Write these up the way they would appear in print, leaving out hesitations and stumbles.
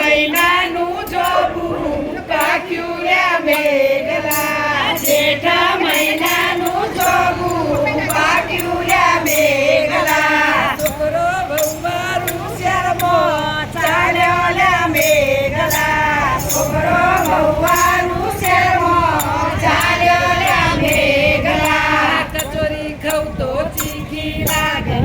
મહિનાનું જોબું પાક્યું રે મેઘલા જેઠ મહિનાનું જોબું પાક્યું રે મેઘલા છોકરો વહુવારું શેરમાં ચાલ્યો રે મેઘલા છોકરો વહુવારું શેરમાં ચાલ્યો રે મેઘલા કચોરી ખાવ તો ચીખી લાગે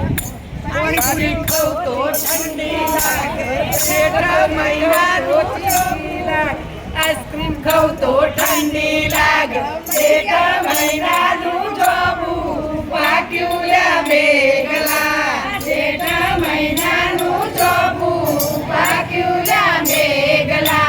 પાણી ખાવ તો ઠંડી લાગે જેઠ મહિનાનું ચીખી લાગે આઈસ્ક્રીમ ખાવ તો ઠંડી લાગે જેઠ મહિનાનું જોબું પાક્યું રે મેઘલા જેઠ મહિનાનું જોબું પાક્યું રે મેઘલા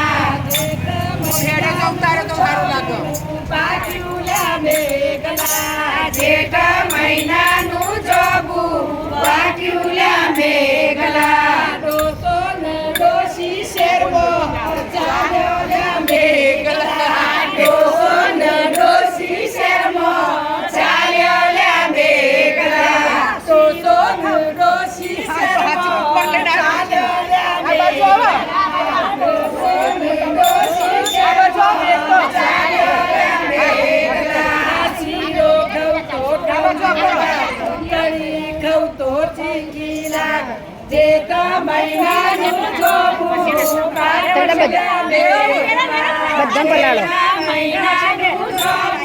પાક્યું રે મેઘલા જેઠ મહિનાનું જોબું પાક્યું રે મેઘલા ડોસો ને ડોશી શેરમાં ચાલ્યો રે મેઘલા ડોસો ને ડોશી શેરમાં ચાલ્યો રે મેઘલા ડોસો ને ડોશી શેરમાં ચાલ્યો રે મેઘલા ડોસો ને ડોશી શેરમાં ચાલ્યો રે મેઘલા શીરો ખાવ તો ચીકી લાગે જેઠ મહિનાનું જોબું પાક્યું રે મેઘલા મહિનાનું જોબું